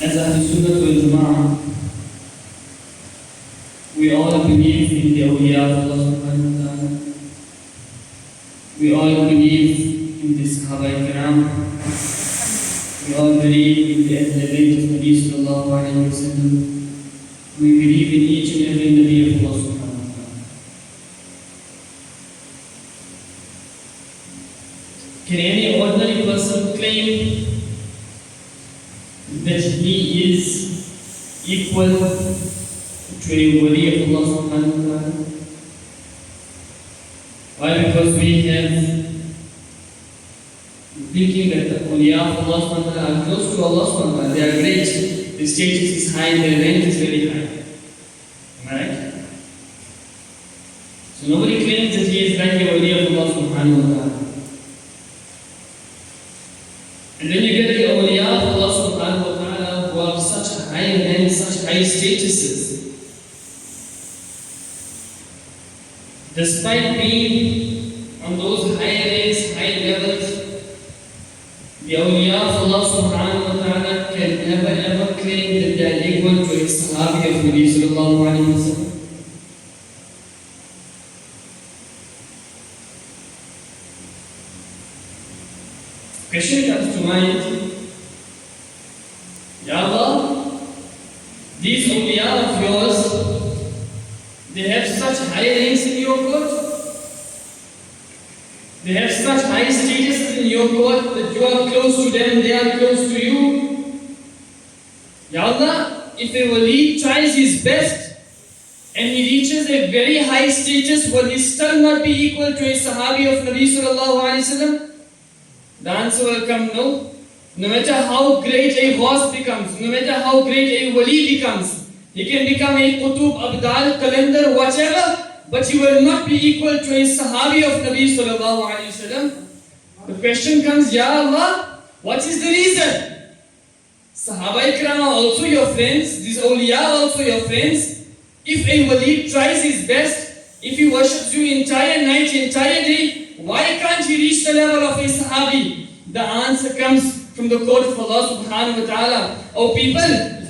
As Ahl Sunnah wal Jama'ah, we all believe in the awliya of Allah subhanahu wa ta'ala. We all believe in the Sahaba Ikram. We all believe in the Ahl Bayt of Nabi sallallahu alayhi wa sallam. We believe in each and every Nabi of Allah subhanahu wa ta'ala. Can any ordinary person claim that he is equal to a wali of Allah subhanahu wa ta'ala? Why? Because we have thinking that the awliya of Allah subhanahu wa ta'ala are close to Allah subhanahu wa ta'ala. They are great. The status is high, their rank is very high. Am I right? So nobody claims that he is like a wali of Allah subhanahu wa ta'ala. And then you get the awliya of Allah subhanahu wa ta'ala who have such high rank, such high statuses. Despite being on those high ranks, high levels, the awliya of Allah subhanahu wa ta'ala can never ever claim that they are equal to a sahabi of Nabi sallallahu alayhi wa sallam. Question comes to mind, Ya Allah, these awliya of yours, they have such high ranks in your court. They have such high statuses in your court that you are close to them, they are close to you. Ya Allah, if a wali tries his best and he reaches a very high status, will he still not be equal to a sahabi of Nabi sallallahu alayhi wa sallam? The answer will come no. No matter how great a ghaus becomes, no matter how great a wali becomes, he can become a qutub, abdal, kalendar, whatever, but he will not be equal to a sahabi of Nabi sallallahu alayhi wa sallam. The question comes, Ya Allah, what is the reason? Sahaba Ikram are also your friends, these awliya are also your friends. If a wali tries his best, if he worships you entire night, entire day, why can't he reach the level of a sahabi? The answer comes from the court of Allah subhanahu wa ta'ala. Oh people,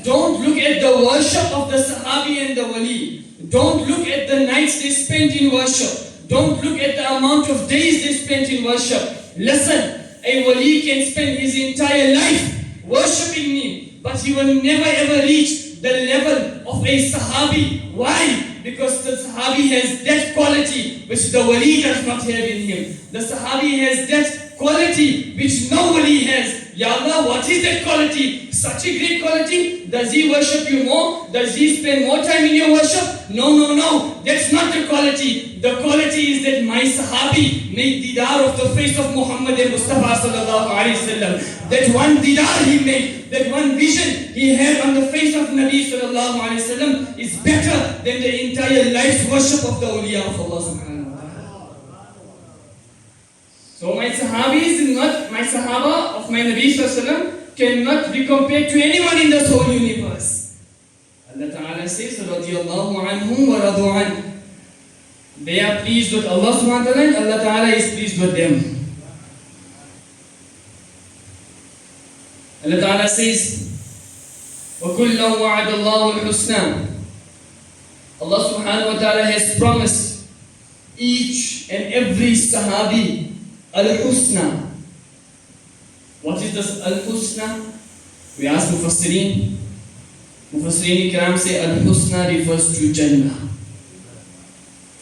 don't look at the worship of the sahabi and the wali. Don't look at the nights they spent in worship. Don't look at the amount of days they spent in worship. Listen, a wali can spend his entire life worshipping me, but he will never ever reach the level of a sahabi. Why? Because the sahabi has that quality which the wali does not have in him. The sahabi has that quality which no wali has. Ya Allah, what is that quality? Such a great quality? Does he worship you more? Does he spend more time in your worship? No, no, no. That's not the quality. The quality is that my sahabi made didar of the face of Muhammad Mustafa sallallahu alayhi wa sallam. That one didar he made, that one vision he had on the face of Nabi sallallahu alayhi wa sallam is better than the entire life's worship of the awliya of Allah subhanahu wa ta'ala. So my sahabis is not, my sahaba of my Nabi sallallahu alayhi wa sallam cannot be compared to anyone in this whole universe. Allah Ta'ala says, radiyallahu anhum wa radu an. They are pleased with Allah subhanahu wa ta'ala and Allah Ta'ala is pleased with them. Allah Ta'ala says, وَكُلًّا وَعَدَ اللَّهُ الْحُسْنَى. Allah subhanahu wa ta'ala has promised each and every sahabi al-husna. What is this al-husna? We ask Mufassirin. Mufassirin Ikram say al-husna refers to Jannah.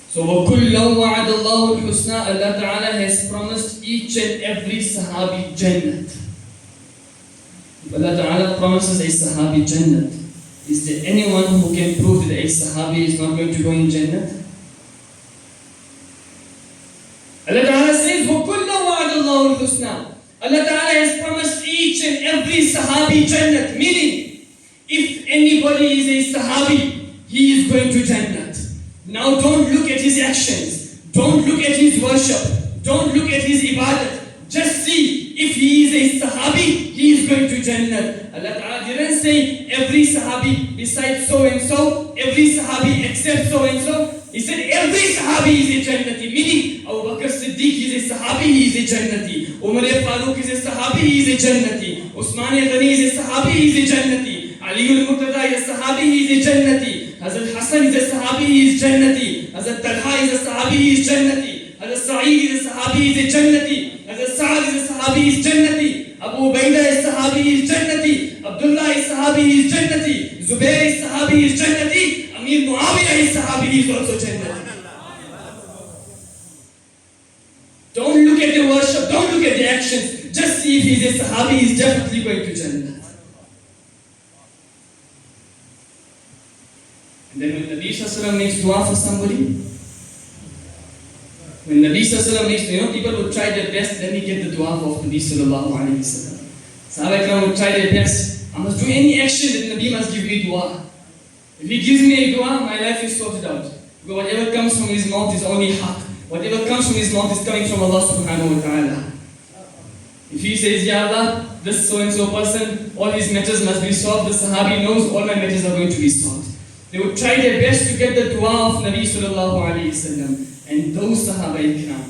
So وَكُلًّا وَعَدَ اللَّهُ الْحُسْنَى. Allah Ta'ala has promised each and every sahabi Jannat. If Allah Ta'ala promises a sahabi Jannat, is there anyone who can prove that a sahabi is not going to go in Jannat? Allah Ta'ala says وَكُلًّا وَعَدَ اللَّهُ الْحُسْنَى. Allah Ta'ala has promised each and every sahabi Jannat, meaning if anybody is a sahabi, he is going to Jannat. Now don't look at his actions, don't look at his worship, don't look at his ibadat. Just see, if he is a sahabi, he is going to Jannat. Allah Ta'ala didn't say every sahabi besides so and so, every sahabi except so and so. He said every sahabi is a Jannati, meaning Abu Bakr Siddiq is a sahabi, he is a Jannati. Umar Farooq is a sahabi, he is a Jannati. Usman Ghani is a sahabi, he is a Jannati. Ali al-Murtada is a Sahabi, he is a Jannati. Hazrat Hassan is a Sahabi, he is Jannati. Hazrat Talha is a Sahabi, he is Jannati. Hazrat Sa'id is a Sahabi, he is a Jannati. Hazrat Sa'ad is a Sahabi, he is Jannati. Abu Ubaidah is Sahabi, he is Jannati. Abdullah is Sahabi, he is Jannati. Zubair is Sahabi, he is Jannati. Amir Muawiyah is Sahabi, he is also Jannati. Don't look at the worship, don't look at the actions. Just see if he is a Sahabi, he is definitely going to Jannah. And then when Nabi Sallallahu Alaihi Wasallam makes dua for somebody, when Nabi Sallallahu Alaihi Wasallam makes, people would try their best, then we get the dua of Nabi Sallallahu Alaihi Wasallam. Sahaba Ikram would try their best. I must do any action that Nabi must give me dua. If he gives me a dua, my life is sorted out. Because whatever comes from his mouth is only haqq. Whatever comes from his mouth is coming from Allah subhanahu wa ta'ala. If he says, Ya Allah, this so-and-so person, all his matters must be solved, the Sahabi knows all my matters are going to be solved. They would try their best to get the dua of Nabi sallallahu alayhi wasallam. And those Sahaba Ikram,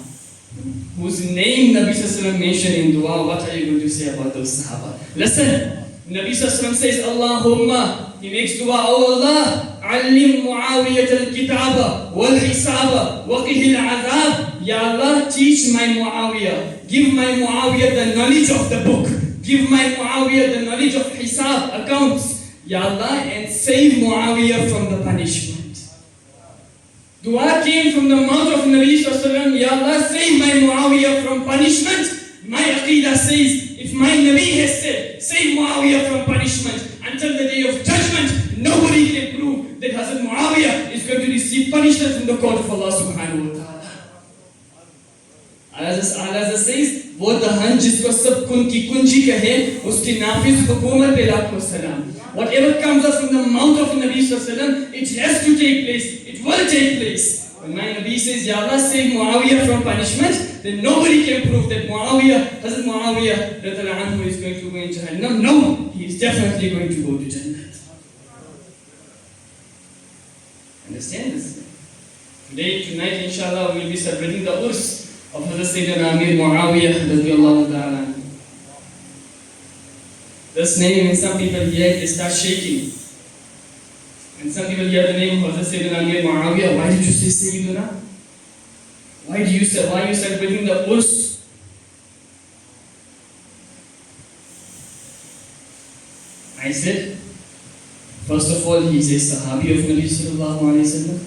whose name Nabi sallallahu alayhi wasallam mentioned in dua, what are you going to say about those Sahaba? Listen, Nabi sallallahu alayhi wasallam says, Allahumma, he makes dua, oh Allah, علم معاوية الكتاب والحساب وقه العذاب. Ya Allah, teach my Muawiyah, give my Muawiyah the knowledge of the book, give my Muawiyah the knowledge of hisab, accounts, Ya Allah, and save Muawiyah from the punishment. Dua came from the mouth of Nabi Sallallahu Alaihi Wasallam, Ya Allah, save my Muawiyah from punishment. My Aqidah says, if my Nabi has said, save Muawiyah from punishment, until the day of judgment, nobody can prove that Hazrat Muawiyah is going to receive punishment from the court of Allah subhanahu wa ta'ala. Allah says, वो दहन जिसको सब कुन की कुंजी कहे, उसकी नाफिज हुकूमत पे लाखों सलाम. Whatever comes out from the mouth of Nabi Sallallahu Alaihi Wasallam, it has to take place. It will take place. When my Nabi says, Ya Allah, save Muawiyah from punishment, then nobody can prove that Muawiyah, Hazrat Muawiyah, anhu, is going to go in Jahannam. No, he is definitely going to go to Jannah. Understand this? Tonight, inshallah, we will be celebrating the Urs of Hazrat Sayyidina Amir Muawiyah radiyallahu ta'ala. This name, when some people hear it, they start shaking. When some people hear the name of Hazrat Sayyidina Amir Muawiyah, why did you say Sayyidina? Why are you celebrating the Urs? I said, first of all, he is a Sahabi of Nabi Sallallahu Alaihi Wasallam.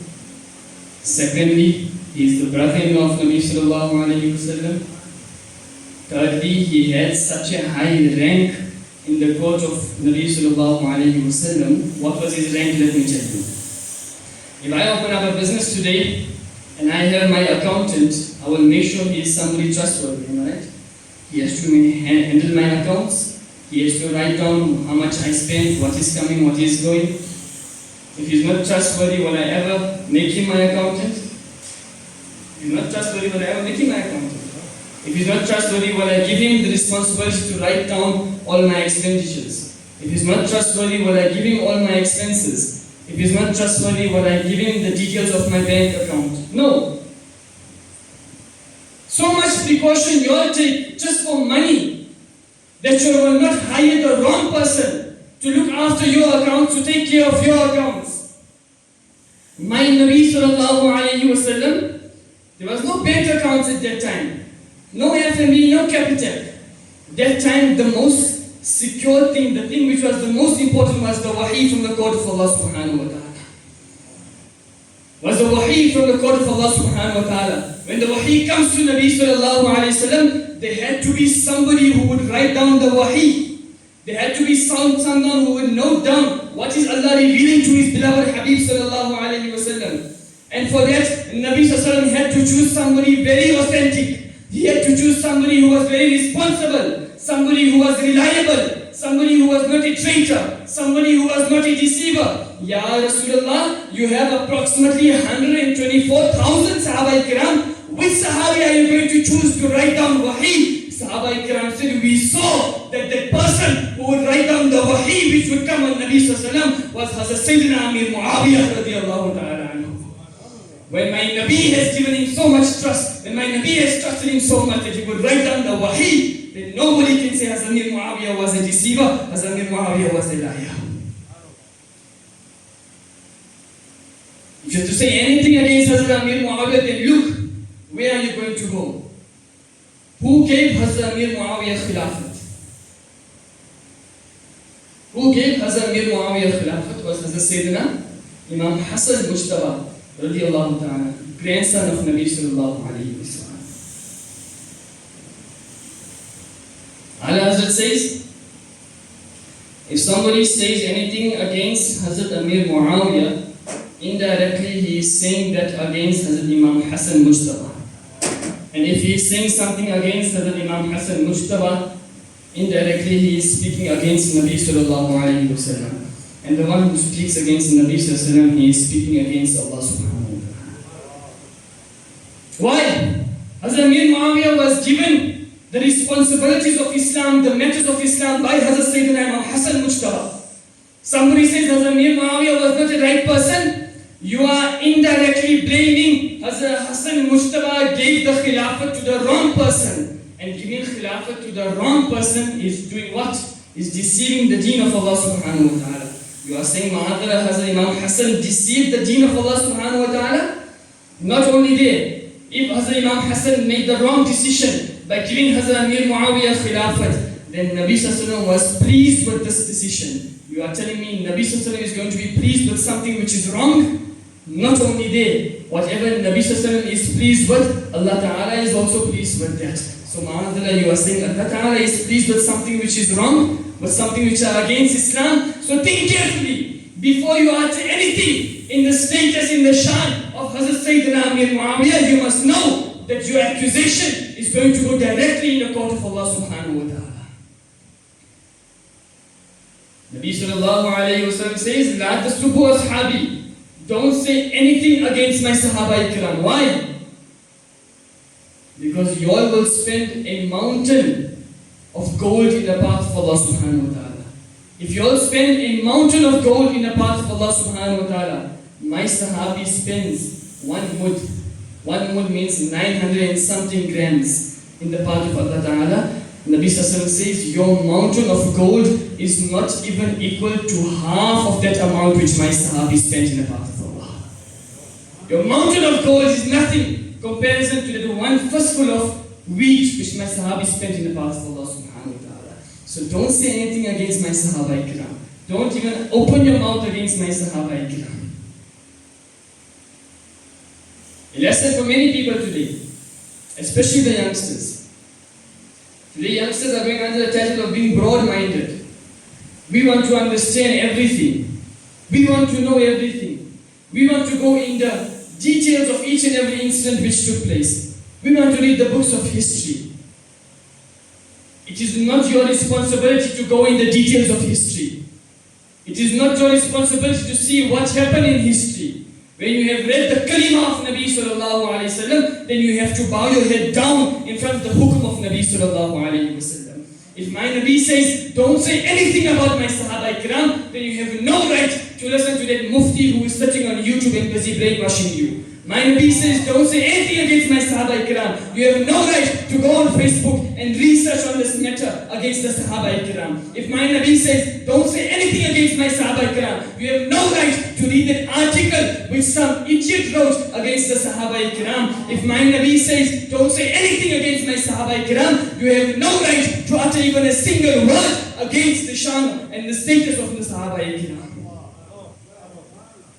Secondly, he is the brother-in-law of Nabi Sallallahu Alaihi Wasallam. Thirdly, he had such a high rank in the court of Nabi Sallallahu Alaihi Wasallam. What was his rank? Let me tell you. If I open up a business today and I have my accountant, I will make sure he is somebody trustworthy, right? He has to handle my accounts. He has to write down how much I spent, what is coming, what is going. If he's not trustworthy, will I ever make him my accountant? If he's not trustworthy, will I ever make him my accountant? If he's not trustworthy, will I give him the responsibility to write down all my expenditures? If he's not trustworthy, will I give him all my expenses? If he's not trustworthy, will I give him the details of my bank account? No. So much precaution you all take just for money, that you will not hire the wrong person to look after your accounts, to take care of your accounts. My Nabi Sallallahu Alaihi Wasallam, there was no bank accounts at that time. No FME, no capital. That time the most secure thing, the thing which was the most important was the wahi from the court of Allah subhanahu wa ta'ala. Was the wahi from the court of Allah subhanahu wa ta'ala. When the wahi comes to Nabi Sallallahu Alaihi Wasallam, there had to be somebody who would write down the wahi. There had to be someone who would note down what is Allah revealing to His beloved Habib Sallallahu Alaihi Wasallam. And for that, Nabi Sallallahu Alaihi Wasallam had to choose somebody very authentic. He had to choose somebody who was very responsible, somebody who was reliable, somebody who was not a traitor, somebody who was not a deceiver. Ya Rasulullah, you have approximately 124,000 Sahaba Ikram. Which Sahabi are you going to choose to write down wahi? Sahaba Ikram said, we saw that the person who would write down the wahi which would come on Nabi Sallallahu Alaihi Wasallam was Hazrat Sayyidina Amir Muawiyah radiyallahu ta'ala anhu. When my Nabi has given him so much trust, when my Nabi has trusted him so much that he would write down the wahi, then nobody can say Hazrat Amir Muawiyah was a deceiver, Hazrat Amir Muawiyah was a liar. So to say anything against Hazrat Amir Muawiyah, then look, where are you going to go? Who gave Hazrat Amir Muawiyah Khilafat? Who gave Hazrat Amir Muawiyah Khilafat was Hazrat Sayyidina Imam Hassan Mujtaba radiyallahu ta'ala, grandson of Nabi sallallahu alayhi wa sallam. Ala Hazrat says, if somebody says anything against Hazrat Amir Muawiyah, indirectly he is saying that against Hazrat Imam Hassan Mujtaba. And if he is saying something against Hazrat Imam Hassan Mujtaba, indirectly he is speaking against Nabi sallallahu alayhi wa sallam. And the one who speaks against Nabi sallallahu alayhi wa sallam, he is speaking against Allah subhanahu wa ta'ala. Why? Hazrat Amir Muawiyah was given the responsibilities of Islam, the matters of Islam by Hazrat Sayyidina Imam Hassan Mujtaba. Somebody says Hazrat Amir Muawiyah was not a right person, you are indirectly blaming Hazrat Hassan Mujtaba gave the Khilafat to the wrong person. And giving Khilafat to the wrong person is doing what? Is deceiving the deen of Allah subhanahu wa ta'ala. You are saying Ma'adara Hazrat Imam Hassan deceived the deen of Allah subhanahu wa ta'ala? Not only there, if Hazrat Imam Hassan made the wrong decision by giving Hazrat Amir Muawiyah Khilafat, then Nabi sallallahu was pleased with this decision. You are telling me Nabi sallallahu is going to be pleased with something which is wrong? Not only there, whatever Nabi sallallahu is pleased with, Allah Ta'ala is also pleased with that. So ma'adallah, you are saying Allah Ta'ala is pleased with something which is wrong, with something which are against Islam. So think carefully before you utter anything in the status, in the shan of Hazrat Sayyidina Amir Muawiyah. You must know that your accusation is going to go directly in the court of Allah subhanahu wa ta'ala. Nabi sallallahu alayhi wa sallam says, La tasubbu ashabi. Don't say anything against my Sahaba Ikram. Why? Because you all will spend a mountain of gold in the path of Allah subhanahu wa ta'ala. If you all spend a mountain of gold in the path of Allah subhanahu wa ta'ala, my Sahabi spends 1 mud. 1 mud means 900 and something grams in the path of Allah ta'ala. Nabi Sallallahu says, your mountain of gold is not even equal to half of that amount which my Sahabi spent in the path of Allah. Your mountain of gold is nothing comparison to the 1 fistful of wheat which my Sahabi spent in the path of Allah subhanahu wa ta'ala. So don't say anything against my Sahaba Ikram. Don't even open your mouth against my Sahaba Ikram. A lesson for many people today, especially the youngsters. Today youngsters are going under the title of being broad-minded. We want to understand everything. We want to know everything. We want to go in the details of each and every incident which took place. We want to read the books of history. It is not your responsibility to go in the details of history. It is not your responsibility to see what happened in history. When you have read the kalima of Nabi sallallahu alayhi wa sallam, then you have to bow your head down in front of the hukum of Nabi sallallahu alayhi wa sallam. If my Nabi says, don't say anything about my Sahaba Ikram, then you have no right to listen to that mufti who is sitting on YouTube and busy brainwashing you. My Nabi says, don't say anything against my Sahaba Ikram. You have no right to go on Facebook and research on this matter against the Sahaba Ikram. If my Nabi says, don't say anything against my Sahaba Ikram, you have no right to read that article which some idiot wrote against the Sahaba Ikram. If my Nabi says, don't say anything against my Sahaba Ikram, you have no right to utter even a single word against the shan and the status of the Sahaba Ikram.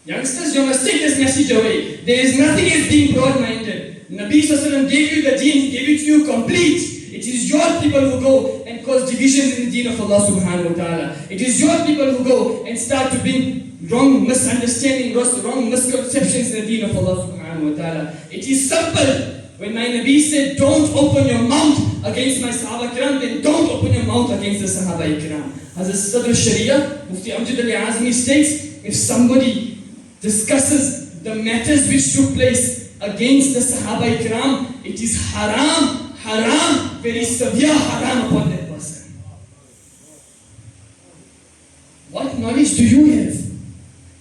Youngsters, you must take this message away. There is nothing as being broad-minded. Nabi Sallallahu gave you the deen, he gave it to you complete. It is your people who go and cause divisions in the deen of Allah subhanahu wa ta'ala. It is your people who go and start to bring wrong misunderstanding, wrong misconceptions in the deen of Allah subhanahu wa ta'ala. It is simple. When my Nabi said, don't open your mouth against my Sahaba Ikram, then don't open your mouth against the Sahaba Ikram. As a Sadr Sharia, Mufti Amjad Ali Azmi states, if somebody discusses the matters which took place against the Sahaba Ikram, it is haram, very severe haram upon that person. What knowledge do you have?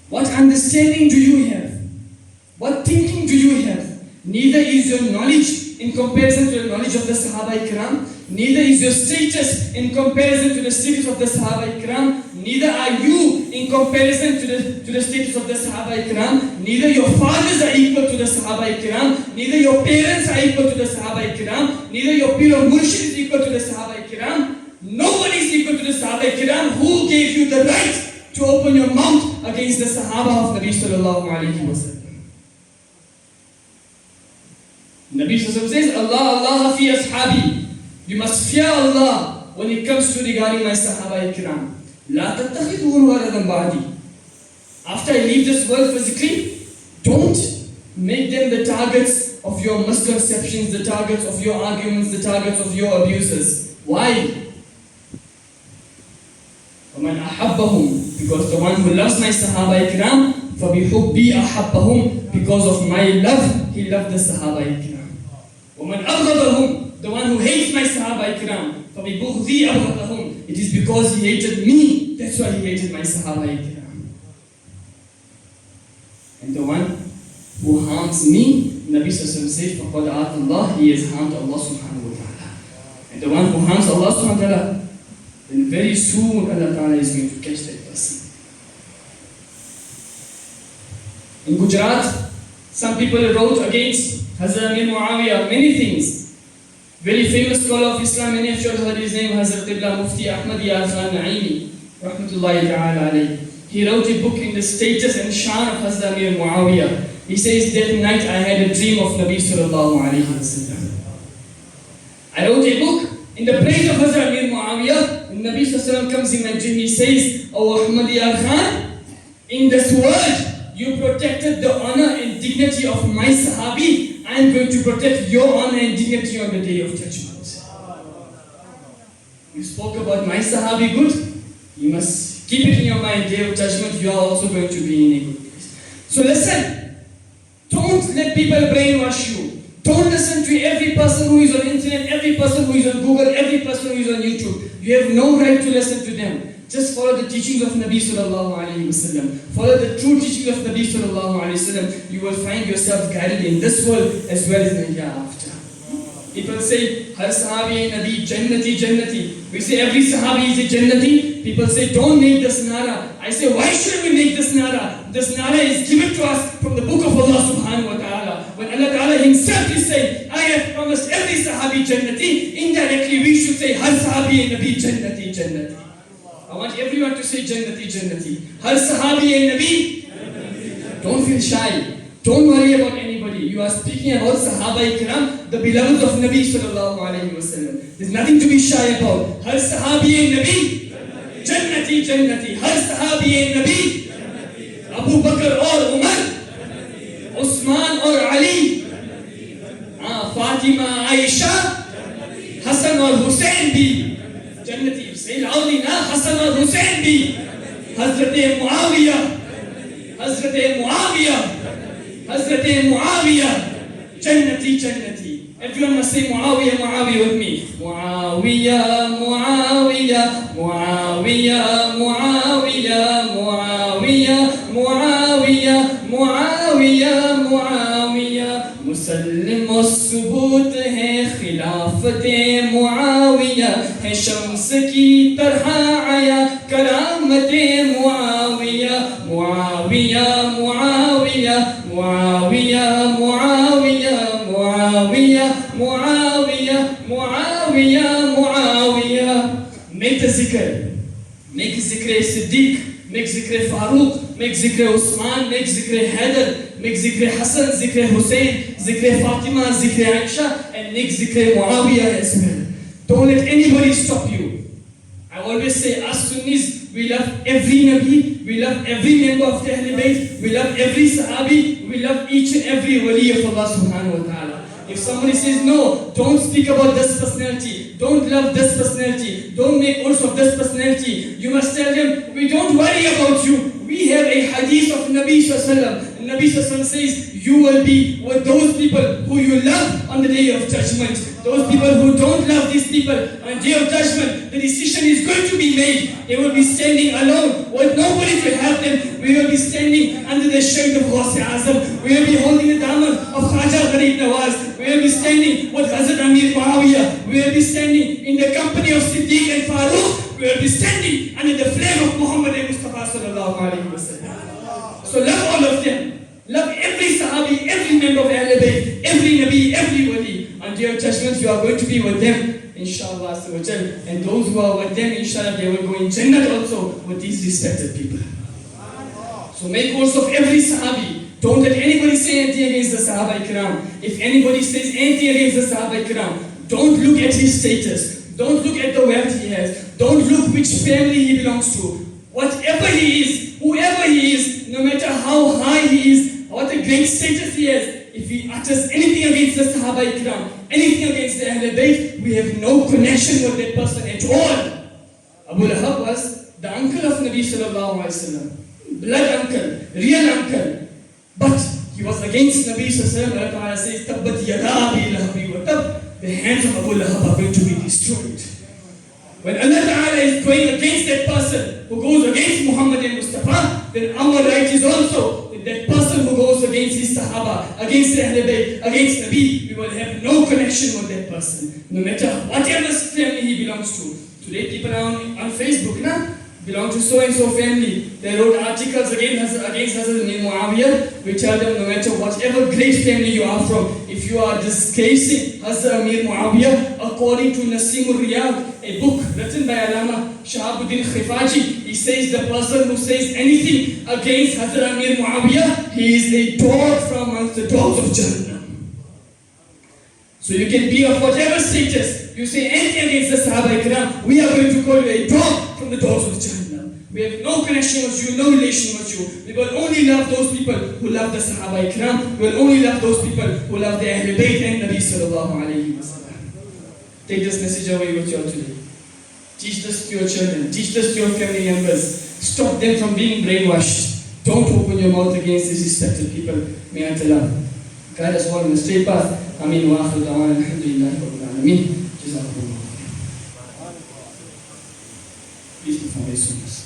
What understanding do you have? What thinking do you have? Neither is your knowledge in comparison to the knowledge of the Sahaba Ikram. Neither is your status in comparison to the status of the Sahaba Ikram. Neither are you in comparison to the status of the Sahaba Ikram. Neither your fathers are equal to the Sahaba Ikram, neither your parents are equal to the Sahaba Ikram, neither your Pir or Murshid is equal to the Sahaba Ikram. Nobody is equal to the Sahaba Ikram. Who gave you the right to open your mouth against the Sahaba of Nabi sallallahu alayhi wa sallam? Nabi sallallahu says, Allah, Allah fi ashabi. You must fear Allah when it comes to regarding my Sahaba Ikram. La tattakhidhuhum waladan ba'di. After I leave this world physically, don't make them the targets of your misconceptions, the targets of your arguments, the targets of your abuses. Why? وَمَنْ أَحَبَّهُمْ, because the one who loves my Sahaba Ikram, فَبِحُبِّي أَحَبَّهُمْ, because of my love, he loved the Sahaba Ikram. وَمَنْ أَبْغَضَهُمْ, the one who hates my Sahaba Ikram, فَبِبُغْضِي أَبْغَضَهُمْ, it is because he hated me, that's why he hated my Sahaba Ikram. And the one who harms me, Nabi Sallallahu says, فَقَدْ عَادَ اللَّهِ, he has harmed Allah subhanahu wa ta'ala. And the one who harms Allah subhanahu wa ta'ala, then very soon Allah Ta'ala is going to catch that person. In Gujarat, some people wrote against Hazrat Amir Muawiyah many things. Very famous scholar of Islam, many of you have heard his name, Hazrat Qibla Mufti Ahmad Yar Khan Naimi, rahmatullahi ta'ala alayhi. He wrote a book in the status and shan of Hazrat Amir Muawiyah. He says, that night I had a dream of Nabi sallallahu alayhi wa sallam. I wrote a book in the praise of Hazrat Amir Muawiyah. When Nabi sallallahu alayhi wa sallam comes in my dream, he says, O Ahmad Yar Khan, in this world, you protected the honor and dignity of my Sahabi. I am going to protect your honor and dignity on the day of judgment. You spoke about my Sahabi good, you must keep it in your mind, day of judgment, you are also going to be in a good place. So listen, don't let people brainwash you. Don't listen to every person who is on internet, every person who is on Google, every person who is on YouTube. You have no right to listen to them. Just follow the teachings of Nabi sallallahu alayhi wa sallam. Follow the true teaching of Nabi sallallahu alayhi wa sallam. You will find yourself guided in this world as well as in the hereafter. People say, Har Sahabi Nabi, Jannati, Jannati. We say every Sahabi is a Jannati. People say, don't make this nara. I say, why should we make this nara? This nara is given to us from the book of Allah subhanahu wa ta'ala. When Allah ta'ala himself is saying, I have promised every Sahabi Jannati, indirectly we should say, Har Sahabi Nabi, Jannati, Jannati. I want everyone to say Jannati, Jannati. Har Sahabi Nabi. Don't feel shy. Don't worry about anybody. You are speaking about Sahaba Ikram, the beloved of Nabi sallallahu alayhi wa sallam. There's nothing to be shy about. Har Sahabi Nabi. Jannati, Jannati. Har Sahabi Nabi. Abu Bakr or Umar. Usman or Ali. Fatima, Aisha. Hassan or Hussein bhi. Jannati. Say loudly na. Hassan or Hussein bhi. Hazrat Muawiyah. Hazrat Muawiyah. Hazrat Muawiyah, Jannati, Jannati. Everyone must say Muawiyah, Muawiyah with me. Muawiyah, Muawiyah, Muawiyah, Muawiyah, Muawiyah, Muawiyah, Muawiyah, Muawiyah. Musallim और सबूत है खिलाफत मुआविया है शम्स की तरह आया करामत Muawiya Muawiya Muawiya Muawiya Muawiya Muawiya Muawiya Muawiya Muawiya. Make the zikr. Make zikr Siddiq, make zikr Farooq, make zikr Usman, make zikr Haidar, make zikr Hassan, zikr Hussein, zikr Fatima, zikr Aisha, and make zikr Muawiyah as well. Don't let anybody stop you. I always say, us Sunnis, we love every Nabi, we love every member of the Ahlul Bayt, we love every Sahabi, we love each and every wali of Allah subhanahu wa ta'ala. If somebody says, no, don't speak about this personality, don't love this personality, don't make use of this personality, you must tell them, we don't worry about you. We have a hadith of Nabi Sallallahu. Nabi Sallallahu says, you will be with those people who you love on the day of judgment. Those people who don't love these people on the day of judgment, the decision is going to be made. They will be standing alone with nobody to help them. We will be standing under the shade of Ghaus-e Azam. We will be holding the daman of Khaja Gharib Nawaz. We will be standing with Hazrat Amir Muawiyah. We will be standing in the company of Siddiq and Farooq. We will be standing under the flag of Muhammad Mustafa sallallahu sallallahu alayhi wa sallam. So love all of them. Love every Sahabi, every member of Ahlul Bayt, every Nabi, every Wali. On Day of Judgment, you are going to be with them, inshallah. And those who are with them, inshallah, they will go in Jannah also with these respected people. So make course of every Sahabi. Don't let anybody say anything against the Sahaba Ikram. If anybody says anything against the Sahaba Ikram, don't look at his status. Don't look at the wealth he has. Don't look which family he belongs to. Whatever he is, whoever he is, no matter how high he is, what a great status he has, if he utters anything against the Sahaba Ikram, anything against the Ahlul Bayt, we have no connection with that person at all. Abu Lahab was the uncle of Nabi sallallahu alaihi wasallam, blood uncle, real uncle, but he was against Nabi sallallahu alaihi wasallam. Allah says, "Tabbat yada Abi Lahabi wa tab." The hands of Abu Lahab are going to be destroyed. When Allah Ta'ala is going against that person who goes against Muhammad and Mustafa, then our right is also that person who goes against his Sahaba, against the Ahlul Bayt, against Nabi, we will have no connection with that person, no matter whatever family he belongs to. Today people are on Facebook, belong to so-and-so family. They wrote articles against Hazrat Amir Muawiyah. We tell them no matter whatever great family you are from, if you are disgracing Hazrat Amir Muawiyah, according to Nasim al-Riyad, a book written by Allama Shahabuddin Khifaji, he says the person who says anything against Hazrat Amir Muawiyah, he is a dog from amongst the dogs of Jannah. So you can be of whatever status, you say anything against the Sahaba Ikram, we are going to call you a dog from the dogs of Jannah. We have no connection with you, no relation with you. We will only love those people who love the Sahaba Ikram. We will only love those people who love the Ahlul Bayt and Nabi sallallahu alayhi wa sallam. Take this message away with you today. Teach this to your children. Teach this to your family members. Stop them from being brainwashed. Don't open your mouth against these respected people. May Allah guide us all in the straight path. Ameen wa akhiru da'wana alhamdulillahi rabbil alameen. Jazakumullah. Please perform your sunnahs.